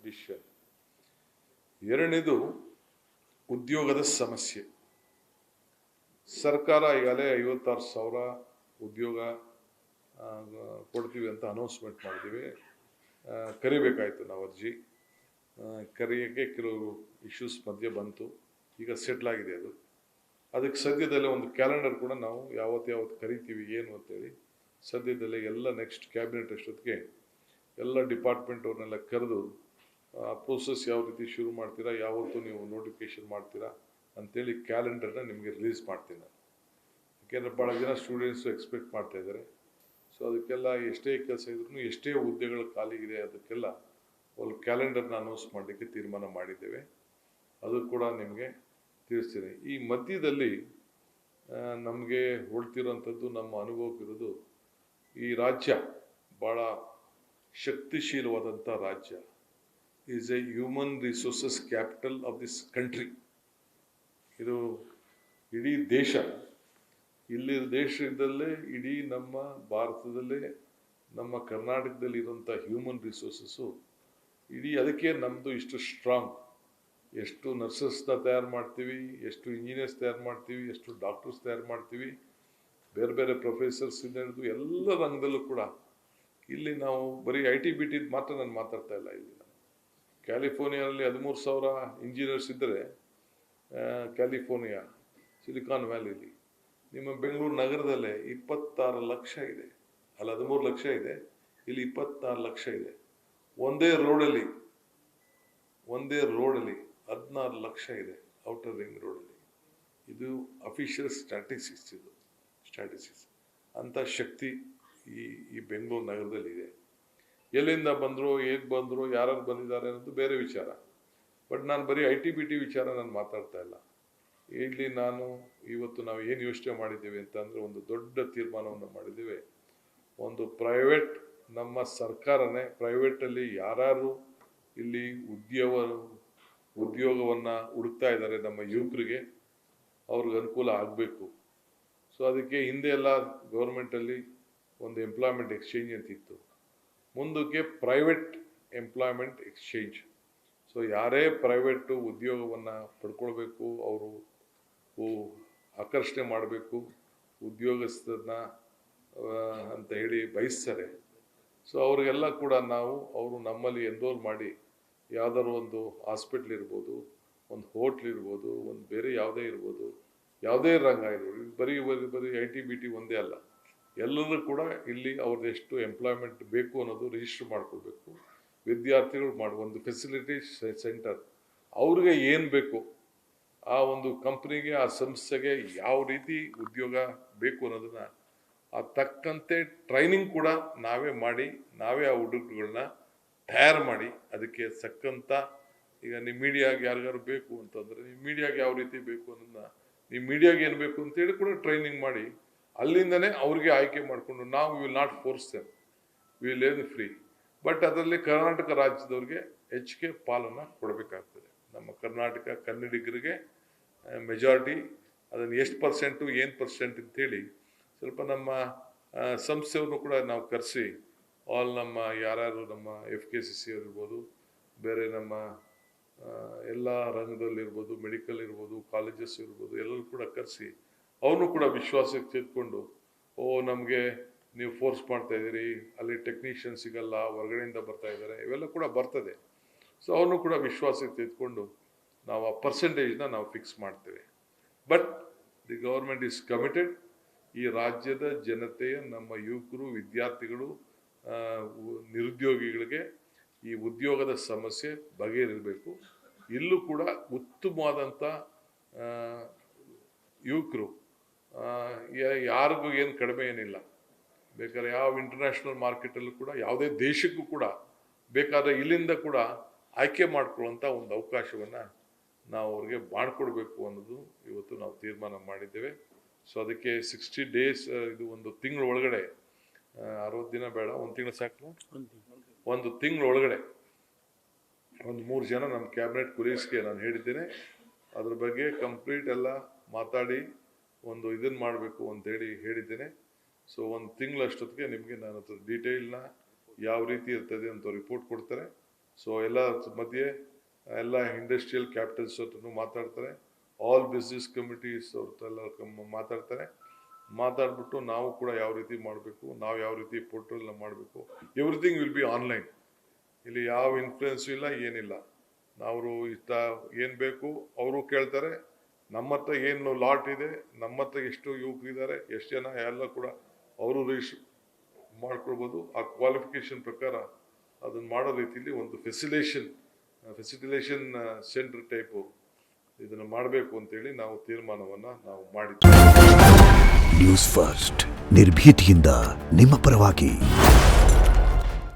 ವಿಷಯ. ಎರಡನೇದು ಉದ್ಯೋಗದ ಸಮಸ್ಯೆ. ಸರ್ಕಾರ ಈಗಾಗಲೇ 56,000 ಉದ್ಯೋಗ ಕೊಡ್ತೀವಿ ಅಂತ ಅನೌನ್ಸ್ಮೆಂಟ್ ಮಾಡಿದ್ದೀವಿ. ಕರಿಬೇಕಾಯ್ತು ನಾವು ಅರ್ಜಿ. ಕರೆಯೋಕ್ಕೆ ಕೆಲವು ಇಶ್ಯೂಸ್ ಮಧ್ಯೆ ಬಂತು. ಈಗ ಸೆಟ್ಲ್ ಆಗಿದೆ ಅದು. ಅದಕ್ಕೆ ಸದ್ಯದಲ್ಲೇ ಒಂದು ಕ್ಯಾಲೆಂಡರ್ ಕೂಡ ನಾವು ಯಾವತ್ತು ಕರಿತೀವಿ ಏನು ಅಂತೇಳಿ ಸದ್ಯದಲ್ಲೇ ಎಲ್ಲ ನೆಕ್ಸ್ಟ್ ಕ್ಯಾಬಿನೆಟ್ ಅಷ್ಟೊತ್ತಿಗೆ ಎಲ್ಲ ಡಿಪಾರ್ಟ್ಮೆಂಟ್ ಅವ್ರನ್ನೆಲ್ಲ ಕರೆದು ಪ್ರೋಸೆಸ್ ಯಾವ ರೀತಿ ಶುರು ಮಾಡ್ತೀರಾ, ಯಾವತ್ತು ನೀವು ನೋಟಿಫಿಕೇಶನ್ ಮಾಡ್ತೀರಾ ಅಂತೇಳಿ ಕ್ಯಾಲೆಂಡರ್ನ ನಿಮಗೆ ರಿಲೀಸ್ ಮಾಡ್ತೀನಿ ನಾನು. ಯಾಕೆಂದರೆ ಭಾಳ ಜನ ಸ್ಟೂಡೆಂಟ್ಸು ಎಕ್ಸ್ಪೆಕ್ಟ್ ಮಾಡ್ತಾ ಇದ್ದಾರೆ. ಸೊ ಅದಕ್ಕೆಲ್ಲ ಎಷ್ಟೇ ಕೆಲಸ ಇದ್ರೂ ಎಷ್ಟೇ ಹುದ್ದೆಗಳು ಖಾಲಿ ಇದೆ ಅದಕ್ಕೆಲ್ಲ ಒಂದು ಕ್ಯಾಲೆಂಡರ್ನ ಅನೌನ್ಸ್ ಮಾಡಲಿಕ್ಕೆ ತೀರ್ಮಾನ ಮಾಡಿದ್ದೇವೆ. ಅದು ಕೂಡ ನಿಮಗೆ ತಿಳಿಸ್ತೀನಿ. ಈ ಮಧ್ಯದಲ್ಲಿ ನಮಗೆ ಹೊಳ್ತಿರೋಂಥದ್ದು ನಮ್ಮ ಅನುಭವಕ್ಕಿರೋದು, ಈ ರಾಜ್ಯ ಭಾಳ ಶಕ್ತಿಶೀಲವಾದಂಥ ರಾಜ್ಯ. Is A human resources capital of this country. ಇದು ಇಡೀ ದೇಶ, ಇಲ್ಲಿ ದೇಶದಲ್ಲೇ ಇಡೀ ನಮ್ಮ ಭಾರತದಲ್ಲೇ ನಮ್ಮ ಕರ್ನಾಟಕದಲ್ಲಿ ಇರೋಂಥ ಹ್ಯೂಮನ್ ರಿಸೋರ್ಸಸ್ಸು ಇಡೀ ಅದಕ್ಕೆ ನಮ್ಮದು ಇಷ್ಟು ಸ್ಟ್ರಾಂಗ್. ಎಷ್ಟು ನರ್ಸಸ್ನ ತಯಾರು ಮಾಡ್ತೀವಿ, ಎಷ್ಟು ಇಂಜಿನಿಯರ್ಸ್ ತಯಾರು ಮಾಡ್ತೀವಿ, ಎಷ್ಟು ಡಾಕ್ಟರ್ಸ್ ತಯಾರು ಮಾಡ್ತೀವಿ, ಬೇರೆ ಬೇರೆ ಪ್ರೊಫೆಸರ್ಸಿಂದ ಹಿಡಿದು ಎಲ್ಲ ರಂಗದಲ್ಲೂ ಕೂಡ ಇಲ್ಲಿ ನಾವು ಬರೀ IT-BT ಮಾತ್ರ ನಾನು ಮಾತಾಡ್ತಾ ಇಲ್ಲ. ಇಲ್ಲಿ ನಾನು ಕ್ಯಾಲಿಫೋರ್ನಿಯಾದಲ್ಲಿ 13,000 ಇಂಜಿನಿಯರ್ಸ್ ಇದ್ದರೆ ಕ್ಯಾಲಿಫೋರ್ನಿಯಾ ಸಿಲಿಕಾನ್ ವ್ಯಾಲಿಲಿ, ನಿಮ್ಮ ಬೆಂಗಳೂರು ನಗರದಲ್ಲೇ 26 ಲಕ್ಷ ಇದೆ. ಅಲ್ಲಿ 13 ಲಕ್ಷ ಇದೆ, ಇಲ್ಲಿ 26 ಲಕ್ಷ ಇದೆ. ಒಂದೇ ರೋಡಲ್ಲಿ 16 ಲಕ್ಷ ಇದೆ ಔಟರ್ ರಿಂಗ್ ರೋಡಲ್ಲಿ. ಇದು ಅಫಿಷಿಯಲ್ ಸ್ಟ್ಯಾಟಿಸ್ಟಿಕ್ಸ್. ಅಂಥ ಶಕ್ತಿ ಈ ಬೆಂಗಳೂರು ನಗರದಲ್ಲಿ ಇದೆ. ಎಲ್ಲಿಂದ ಬಂದರು, ಹೇಗೆ ಬಂದರು, ಯಾರು ಬಂದಿದ್ದಾರೆ ಅನ್ನೋದು ಬೇರೆ ವಿಚಾರ. ಬಟ್ ನಾನು ಬರೀ IT-BT ವಿಚಾರ ನಾನು ಮಾತಾಡ್ತಾ ಇಲ್ಲ. ಇಲ್ಲಿ ಇವತ್ತು ನಾವು ಏನು ಯೋಚನೆ ಮಾಡಿದ್ದೀವಿ ಅಂತಂದರೆ, ಒಂದು ದೊಡ್ಡ ತೀರ್ಮಾನವನ್ನು ಮಾಡಿದ್ದೀವಿ. ಒಂದು ಪ್ರೈವೇಟ್, ನಮ್ಮ ಸರ್ಕಾರನೇ ಪ್ರೈವೇಟಲ್ಲಿ ಯಾರು ಇಲ್ಲಿ ಉದ್ಯೋಗವನ್ನು ಹುಡುಕ್ತಾ ಇದ್ದಾರೆ ನಮ್ಮ ಯುವಕರಿಗೆ, ಅವ್ರಿಗೆ ಅನುಕೂಲ ಆಗಬೇಕು. ಸೊ ಅದಕ್ಕೆ ಹಿಂದೆ ಎಲ್ಲ ಗೌರ್ಮೆಂಟಲ್ಲಿ ಒಂದು ಎಂಪ್ಲಾಯ್ಮೆಂಟ್ ಎಕ್ಸ್ಚೇಂಜ್ ಅಂತಿತ್ತು. ಮುಂದಕ್ಕೆ ಪ್ರೈವೇಟ್ ಎಂಪ್ಲಾಯ್ಮೆಂಟ್ ಎಕ್ಸ್ಚೇಂಜ್. ಸೊ ಯಾರೇ ಪ್ರೈವೇಟು ಉದ್ಯೋಗವನ್ನು ಪಡ್ಕೊಳ್ಬೇಕು, ಅವರು ಆಕರ್ಷಣೆ ಮಾಡಬೇಕು ಉದ್ಯೋಗಸ್ಥರನ್ನ ಅಂತ ಹೇಳಿ ಬಯಸ್ತಾರೆ. ಸೊ ಅವ್ರಿಗೆಲ್ಲ ಕೂಡ ಅವರು ನಮ್ಮಲ್ಲಿ ಎನ್ರೋಲ್ ಮಾಡಿ ಯಾವುದಾದ್ರು ಒಂದು ಹಾಸ್ಪಿಟ್ಲ್ ಇರ್ಬೋದು, ಒಂದು ಹೋಟ್ಲ್ ಇರ್ಬೋದು, ಒಂದು ಬೇರೆ ಯಾವುದೇ ಇರ್ಬೋದು, ಯಾವುದೇ ರಂಗ ಇರ್ಬೋದು, ಬರೀ IT-BT ಒಂದೇ ಅಲ್ಲ, ಎಲ್ಲರೂ ಕೂಡ ಇಲ್ಲಿ ಅವ್ರದ್ದು ಎಷ್ಟು ಎಂಪ್ಲಾಯ್ಮೆಂಟ್ ಬೇಕು ಅನ್ನೋದು ರಿಜಿಸ್ಟರ್ ಮಾಡ್ಕೊಳ್ಬೇಕು. ವಿದ್ಯಾರ್ಥಿಗಳು ಒಂದು ಫೆಸಿಲಿಟಿ ಸೆಂಟರ್, ಅವ್ರಿಗೆ ಏನು ಬೇಕು, ಆ ಒಂದು ಕಂಪ್ನಿಗೆ, ಆ ಸಂಸ್ಥೆಗೆ ಯಾವ ರೀತಿ ಉದ್ಯೋಗ ಬೇಕು ಅನ್ನೋದನ್ನು ತಕ್ಕಂತೆ ಟ್ರೈನಿಂಗ್ ಕೂಡ ನಾವೇ ಮಾಡಿ, ನಾವೇ ಆ ಹುಡುಗರುಗಳನ್ನ ತಯಾರು ಮಾಡಿ, ಅದಕ್ಕೆ ತಕ್ಕಂಥ, ಈಗ ನಿಮ್ಮ ಮೀಡಿಯಾಗೆ ಯಾರಿಗಾರು ಬೇಕು ಅಂತಂದರೆ ನಿಮ್ಮ ಮೀಡಿಯಾಗೆ ಯಾವ ರೀತಿ ಬೇಕು ಅನ್ನೋದನ್ನ, ನಿಮ್ಮ ಮೀಡಿಯಾಗೆ ಏನು ಬೇಕು ಅಂತೇಳಿ ಕೂಡ ಟ್ರೈನಿಂಗ್ ಮಾಡಿ ಅಲ್ಲಿಂದನೇ ಅವ್ರಿಗೆ ಆಯ್ಕೆ ಮಾಡಿಕೊಂಡು, ನಾವು will not force them, will lane free. But ಅದರಲ್ಲಿ ಕರ್ನಾಟಕ ರಾಜ್ಯದವ್ರಿಗೆ ಹೆಚ್ಚಿಗೆ ಪಾಲನ್ನು ಕೊಡಬೇಕಾಗ್ತದೆ. ನಮ್ಮ ಕರ್ನಾಟಕ ಕನ್ನಡಿಗರಿಗೆ ಮೆಜಾರಿಟಿ, ಅದನ್ನು ಎಷ್ಟು ಪರ್ಸೆಂಟು ಏನು ಪರ್ಸೆಂಟ್ ಅಂತೇಳಿ ಸ್ವಲ್ಪ ನಮ್ಮ ಸಂಸ್ಥೆಯವ್ರನ್ನೂ ಕೂಡ ನಾವು ಕರೆಸಿ, ನಮ್ಮ ಯಾರ್ಯಾರು ನಮ್ಮ FKCC ಇರ್ಬೋದು, ಬೇರೆ ನಮ್ಮ ಎಲ್ಲ ರಂಗದಲ್ಲಿರ್ಬೋದು, ಮೆಡಿಕಲ್ ಇರ್ಬೋದು, ಕಾಲೇಜಸ್ ಇರ್ಬೋದು, ಎಲ್ಲರೂ ಕೂಡ ಕರೆಸಿ ಅವನು ಕೂಡ ವಿಶ್ವಾಸಕ್ಕೆ ತೆಗೆದುಕೊಂಡು, ನಮಗೆ ನೀವು ಫೋರ್ಸ್ ಮಾಡ್ತಾ ಇದ್ದೀರಿ, ಅಲ್ಲಿ ಟೆಕ್ನಿಷಿಯನ್ ಸಿಗಲ್ಲ, ಹೊರಗಡೆಯಿಂದ ಬರ್ತಾ ಇದ್ದಾರೆ, ಇವೆಲ್ಲ ಕೂಡ ಬರ್ತದೆ. ಸೊ ಅವನು ಕೂಡ ವಿಶ್ವಾಸಕ್ಕೆ ತೆಗೆದುಕೊಂಡು ನಾವು ಆ ಪರ್ಸೆಂಟೇಜ್ನ ನಾವು ಫಿಕ್ಸ್ ಮಾಡ್ತೇವೆ. But the government is committed. ಈ ರಾಜ್ಯದ ಜನತೆಯ, ನಮ್ಮ ಯುವಕರು, ವಿದ್ಯಾರ್ಥಿಗಳು, ನಿರುದ್ಯೋಗಿಗಳಿಗೆ ಈ ಉದ್ಯೋಗದ ಸಮಸ್ಯೆ ಬಗೆಹರಿಬೇಕು. ಇಲ್ಲೂ ಕೂಡ ಉತ್ತಮವಾದಂಥ ಯುವಕರು, ಯಾರಿಗೂ ಏನು ಕಡಿಮೆ ಏನಿಲ್ಲ. ಬೇಕಾದ್ರೆ ಯಾವ ಇಂಟರ್ನ್ಯಾಷನಲ್ ಮಾರ್ಕೆಟಲ್ಲೂ ಕೂಡ ಯಾವುದೇ ದೇಶಕ್ಕೂ ಕೂಡ ಬೇಕಾದರೆ ಇಲ್ಲಿಂದ ಕೂಡ ಆಯ್ಕೆ ಮಾಡ್ಕೊಳ್ಳೋಂಥ ಒಂದು ಅವಕಾಶವನ್ನು ನಾವು ಅವ್ರಿಗೆ ಮಾಡಿಕೊಡ್ಬೇಕು ಅನ್ನೋದು ಇವತ್ತು ನಾವು ತೀರ್ಮಾನ ಮಾಡಿದ್ದೇವೆ. ಸೊ ಅದಕ್ಕೆ 60 ಡೇಸ್, ಇದು ಒಂದು ತಿಂಗಳ ಒಳಗಡೆ, 60 ದಿನ ಬೇಡ, ಒಂದು ತಿಂಗಳು ಸಾಕು, ಒಂದು ತಿಂಗಳ ಒಳಗಡೆ ಒಂದು 3 ಜನ ನಮ್ಮ ಕ್ಯಾಬಿನೆಟ್ ಕೊಲೀಗ್ಸ್ಗೆ ನಾನು ಹೇಳಿದ್ದೇನೆ. ಅದ್ರ ಬಗ್ಗೆ ಕಂಪ್ಲೀಟ್ ಎಲ್ಲ ಮಾತಾಡಿ ಒಂದು ಇದನ್ನು ಮಾಡಬೇಕು ಅಂತೇಳಿ ಹೇಳಿದ್ದೇನೆ. ಸೊ ಒಂದು ತಿಂಗಳಷ್ಟೊತ್ತಿಗೆ ನಿಮಗೆ ನಾನು ಡೀಟೇಲ್ನ ಯಾವ ರೀತಿ ಇರ್ತದೆ ಅಂತ ರಿಪೋರ್ಟ್ ಕೊಡ್ತಾರೆ. ಸೊ ಎಲ್ಲ ಮಧ್ಯೆ ಎಲ್ಲ ಇಂಡಸ್ಟ್ರಿಯಲ್ ಕ್ಯಾಪಿಟಲ್ಸ್ ಹತ್ರನೂ ಮಾತಾಡ್ತಾರೆ, ಆಲ್ ಬಿಸ್ನೆಸ್ ಕಮಿಟೀಸ್ ಅವ್ರದ್ದೆಲ್ಲ ಮಾತಾಡ್ತಾರೆ. ಮಾತಾಡ್ಬಿಟ್ಟು ನಾವು ಕೂಡ ಯಾವ ರೀತಿ ಮಾಡಬೇಕು, ನಾವು ಯಾವ ರೀತಿ ಪೋರ್ಟಲ್ನ ಮಾಡಬೇಕು, ಎವ್ರಿಥಿಂಗ್ ವಿಲ್ ಬಿ ಆನ್ಲೈನ್. ಇಲ್ಲಿ ಯಾವ ಇನ್ಫ್ಲುಯೆನ್ಸು ಇಲ್ಲ, ಏನಿಲ್ಲ. ನಾವು ಇಷ್ಟ ಏನು ಬೇಕು ಅವರು ಕೇಳ್ತಾರೆ, ನಮ್ಮ ಹತ್ರ ಏನು ಲಾಟ್ ಇದೆ, ನಮ್ಮ ಹತ್ರ ಎಷ್ಟು ಯುವಕರಿದ್ದಾರೆ, ಎಷ್ಟು ಜನ ಎಲ್ಲ ಕೂಡ ಅವರು ರಿಜಿಸ್ಟರ್ ಮಾಡ್ಕೊಳ್ಬೋದು. ಆ ಕ್ವಾಲಿಫಿಕೇಶನ್ ಪ್ರಕಾರ ಅದನ್ನು ಮಾಡೋ ರೀತಿಯಲ್ಲಿ ಒಂದು ಫೆಸಿಲಿಟೇಷನ್ ಸೆಂಟರ್ ಟೈಪು ಇದನ್ನು ಮಾಡಬೇಕು ಅಂತೇಳಿ ನಾವು ತೀರ್ಮಾನವನ್ನು ನಾವು ಮಾಡಿದ್ವಿ. ನ್ಯೂಸ್ ಫಸ್ಟ್ ನಿರ್ಭೀತಿಯಿಂದ ನಿಮ್ಮ ಪರವಾಗಿ.